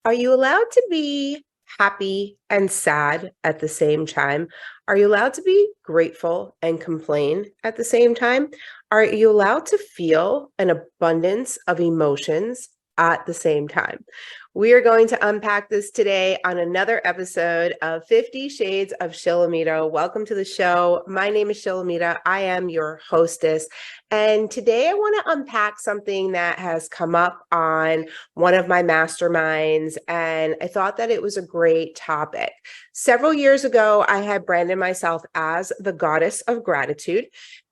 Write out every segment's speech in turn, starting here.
Are you allowed to be happy and sad at the same time? Are you allowed to be grateful and complain at the same time? Are you allowed to feel an abundance of emotions at the same time? We are going to unpack this today on another episode of 50 Shades of Shilamida. Welcome to the show. My name is Shilamida. I am your hostess. And today I want to unpack something that has come up on one of my masterminds, and I thought that it was a great topic. Several years ago, I had branded myself as the goddess of gratitude.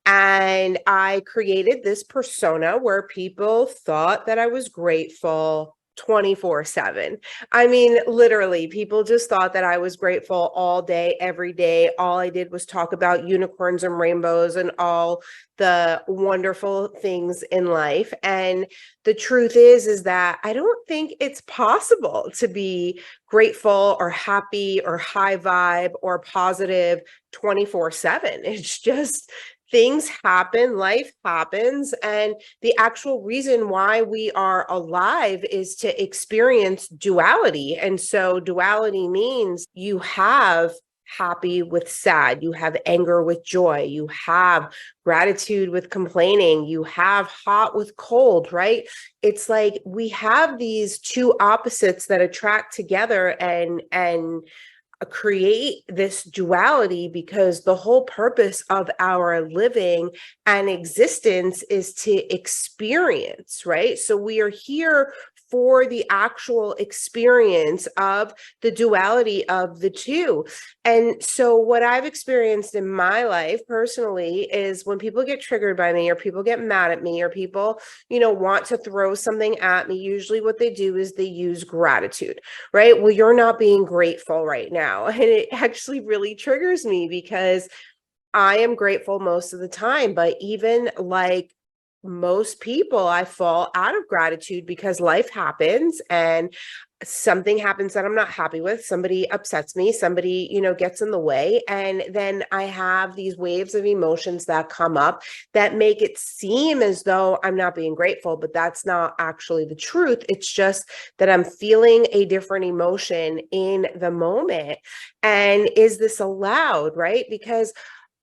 And I created this persona where people thought that I was grateful 24/7. I mean, literally, people just thought that I was grateful all day, every day. All I did was talk about unicorns and rainbows and all the wonderful things in life. And the truth is that I don't think it's possible to be grateful or happy or high vibe or positive 24/7. It's just things happen, life happens, and the actual reason why we are alive is to experience duality. And so duality means you have happy with sad, you have anger with joy, you have gratitude with complaining, you have hot with cold, right? It's like we have these two opposites that attract together and create this duality, because the whole purpose of our living and existence is to experience, right? So we are here for the actual experience of the duality of the two. And so what I've experienced in my life personally is when people get triggered by me, or people get mad at me, or people, want to throw something at me, usually what they do is they use gratitude, right? Well, you're not being grateful right now. And it actually really triggers me because I am grateful most of the time, but even like most people, I fall out of gratitude because life happens and something happens that I'm not happy with. Somebody upsets me, somebody, gets in the way. And then I have these waves of emotions that come up that make it seem as though I'm not being grateful, but that's not actually the truth. It's just that I'm feeling a different emotion in the moment. And is this allowed, right? Because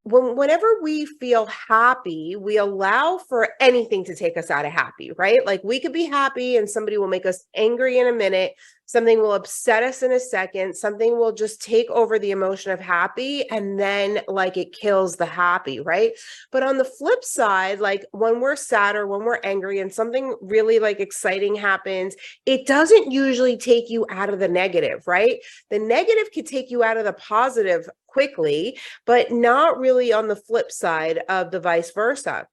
whenever we feel happy, we allow for anything to take us out of happy, right? Like we could be happy and somebody will make us angry in a minute. Something will upset us in a second. Something will just take over the emotion of happy, and then like it kills the happy, right? But on the flip side, like when we're sad or when we're angry and something really like exciting happens, it doesn't usually take you out of the negative, right? The negative can take you out of the positive quickly, but not really on the flip side of the vice versa.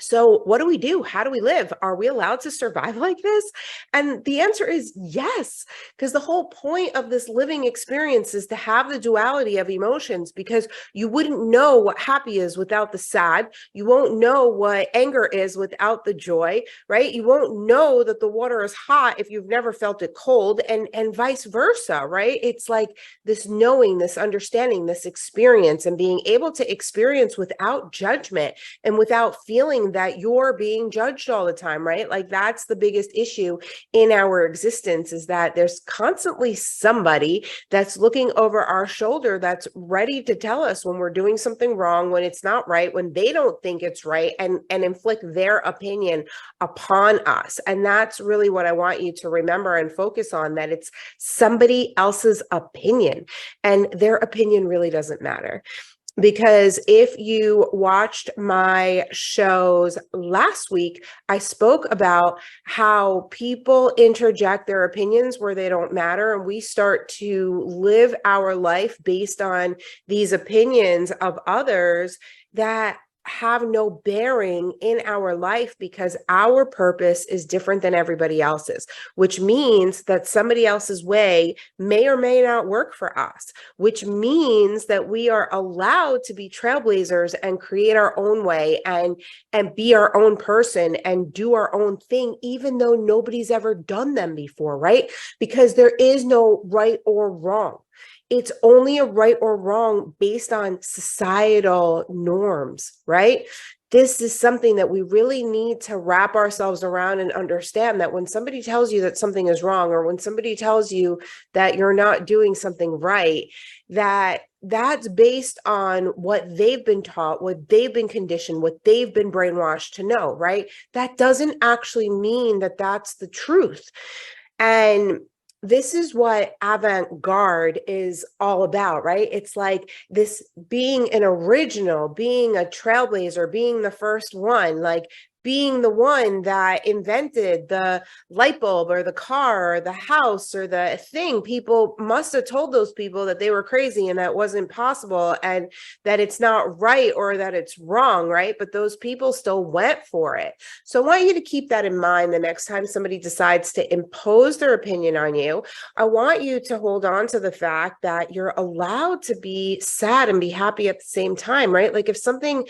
So what do we do? How do we live? Are we allowed to survive like this? And the answer is yes, because the whole point of this living experience is to have the duality of emotions, because you wouldn't know what happy is without the sad. You won't know what anger is without the joy, right? You won't know that the water is hot if you've never felt it cold, and vice versa, right? It's like this knowing, this understanding, this experience, and being able to experience without judgment and without feeling that you're being judged all the time, right? Like that's the biggest issue in our existence, is that there's constantly somebody that's looking over our shoulder that's ready to tell us when we're doing something wrong, when it's not right, when they don't think it's right, and inflict their opinion upon us. And that's really what I want you to remember and focus on, that it's somebody else's opinion, and their opinion really doesn't matter. Because if you watched my shows last week, I spoke about how people interject their opinions where they don't matter, and we start to live our life based on these opinions of others that have no bearing in our life, because our purpose is different than everybody else's, which means that somebody else's way may or may not work for us, which means that we are allowed to be trailblazers and create our own way and be our own person and do our own thing, even though nobody's ever done them before, right? Because there is no right or wrong. It's only a right or wrong based on societal norms, right? this is something that we really need to wrap ourselves around and understand, that when somebody tells you that something is wrong, or when somebody tells you that you're not doing something right, that's based on what they've been taught, what they've been conditioned, what they've been brainwashed to know, right? That doesn't actually mean that that's the truth. And this is what avant-garde is all about, right? It's like this being an original, being a trailblazer, being the first one, like being the one that invented the light bulb or the car or the house or the thing. People must have told those people that they were crazy and that wasn't possible and that it's not right or that it's wrong, right? But those people still went for it. So I want you to keep that in mind the next time somebody decides to impose their opinion on you. I want you to hold on to the fact that you're allowed to be sad and be happy at the same time, right? Like if something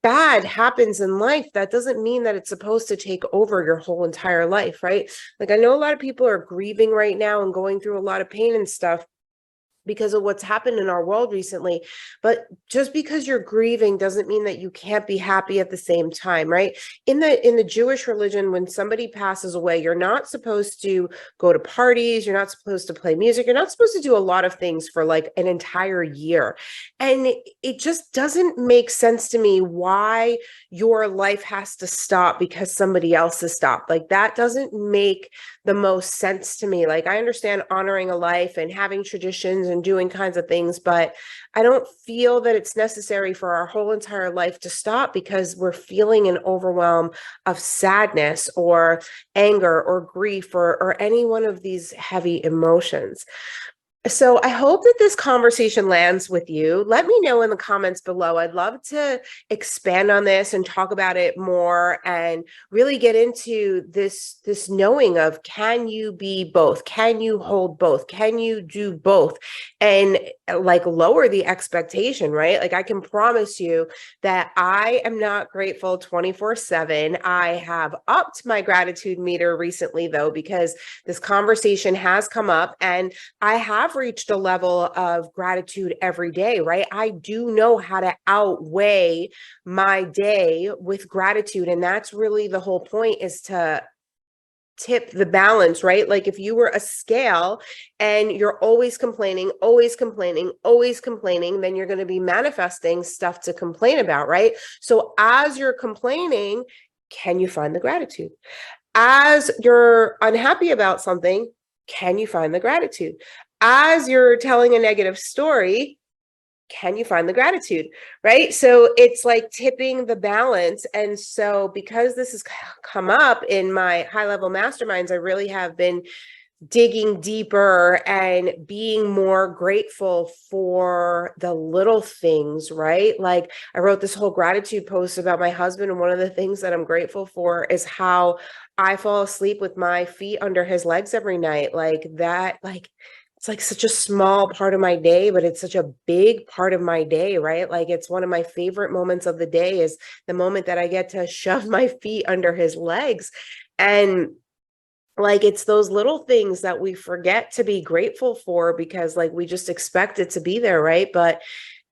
bad happens in life, that doesn't mean that it's supposed to take over your whole entire life, right? Like I know a lot of people are grieving right now and going through a lot of pain and stuff because of what's happened in our world recently. But just because you're grieving doesn't mean that you can't be happy at the same time, right? In the Jewish religion, when somebody passes away, you're not supposed to go to parties, you're not supposed to play music, you're not supposed to do a lot of things for like an entire year. And it just doesn't make sense to me why your life has to stop because somebody else has stopped. Like that doesn't make the most sense to me. Like I understand honoring a life and having traditions and doing kinds of things, but I don't feel that it's necessary for our whole entire life to stop because we're feeling an overwhelm of sadness or anger or grief or any one of these heavy emotions. So I hope that this conversation lands with you. Let me know in the comments below. I'd love to expand on this and talk about it more and really get into this knowing of, can you be both? Can you hold both? Can you do both? And like lower the expectation, right? Like I can promise you that I am not grateful 24/7. I have upped my gratitude meter recently though, because this conversation has come up and I have reached a level of gratitude every day, right? I do know how to outweigh my day with gratitude. And that's really the whole point, is to tip the balance, right? Like if you were a scale and you're always complaining, always complaining, always complaining, then you're going to be manifesting stuff to complain about, right? So as you're complaining, can you find the gratitude? As you're unhappy about something, can you find the gratitude? As you're telling a negative story, can you find the gratitude, right? So it's like tipping the balance. And so because this has come up in my high level masterminds, I really have been digging deeper and being more grateful for the little things, right? Like I wrote this whole gratitude post about my husband, and one of the things that I'm grateful for is how I fall asleep with my feet under his legs every night. Like that, like it's like such a small part of my day, but it's such a big part of my day, right? Like it's one of my favorite moments of the day is the moment that I get to shove my feet under his legs. And like it's those little things that we forget to be grateful for because like we just expect it to be there, right? But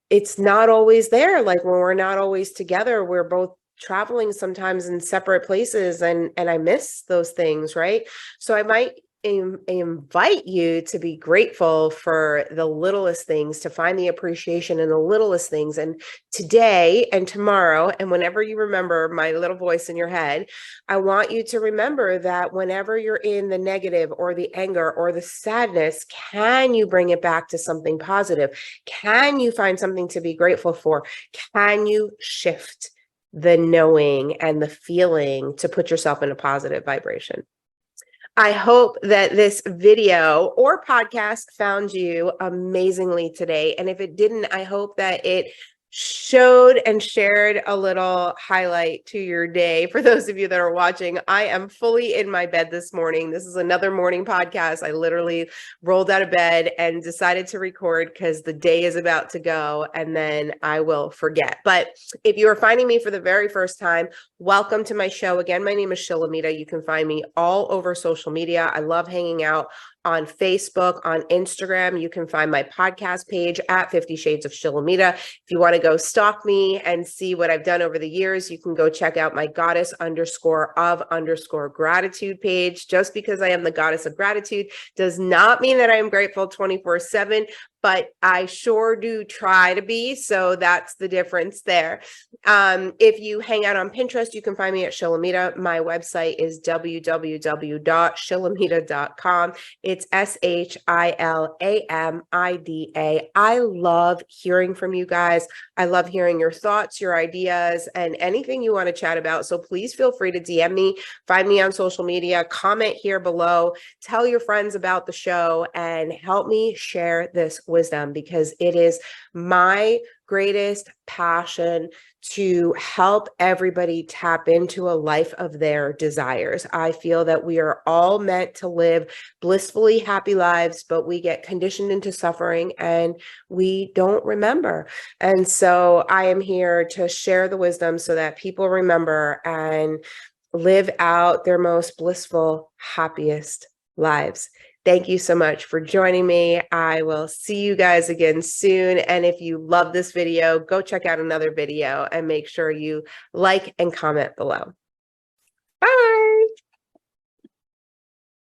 it's not always there. Like when we're not always together, we're both traveling sometimes in separate places, and I miss those things, right? So I might invite you to be grateful for the littlest things, to find the appreciation in the littlest things. And today and tomorrow, and whenever you remember my little voice in your head, I want you to remember that whenever you're in the negative or the anger or the sadness, can you bring it back to something positive? Can you find something to be grateful for? Can you shift the knowing and the feeling to put yourself in a positive vibration? I hope that this video or podcast found you amazingly today. And if it didn't, I hope that it showed and shared a little highlight to your day. For those of you that are watching, I am fully in my bed this morning. This is another morning podcast. I literally rolled out of bed and decided to record because the day is about to go and then I will forget. But if you are finding me for the very first time, welcome to my show. Again, my name is Shilamida. You can find me all over social media. I love hanging out on Facebook, on Instagram. You can find my podcast page at 50 Shades of Shilamida. If you want to go stalk me and see what I've done over the years, you can go check out my goddess_of_gratitude page. Just because I am the goddess of gratitude does not mean that I am grateful 24/7, but I sure do try to be. So that's the difference there. If you hang out on Pinterest, you can find me at Shilamida. My website is www.shilamida.com. It's SHILAMIDA. I love hearing from you guys. I love hearing your thoughts, your ideas, and anything you want to chat about. So please feel free to DM me, find me on social media, comment here below, tell your friends about the show, and help me share this wisdom, because it is my greatest passion to help everybody tap into a life of their desires. I feel that we are all meant to live blissfully happy lives, but we get conditioned into suffering and we don't remember. And so I am here to share the wisdom so that people remember and live out their most blissful, happiest lives. Thank you so much for joining me. I will see you guys again soon. And if you love this video, go check out another video and make sure you like and comment below. Bye.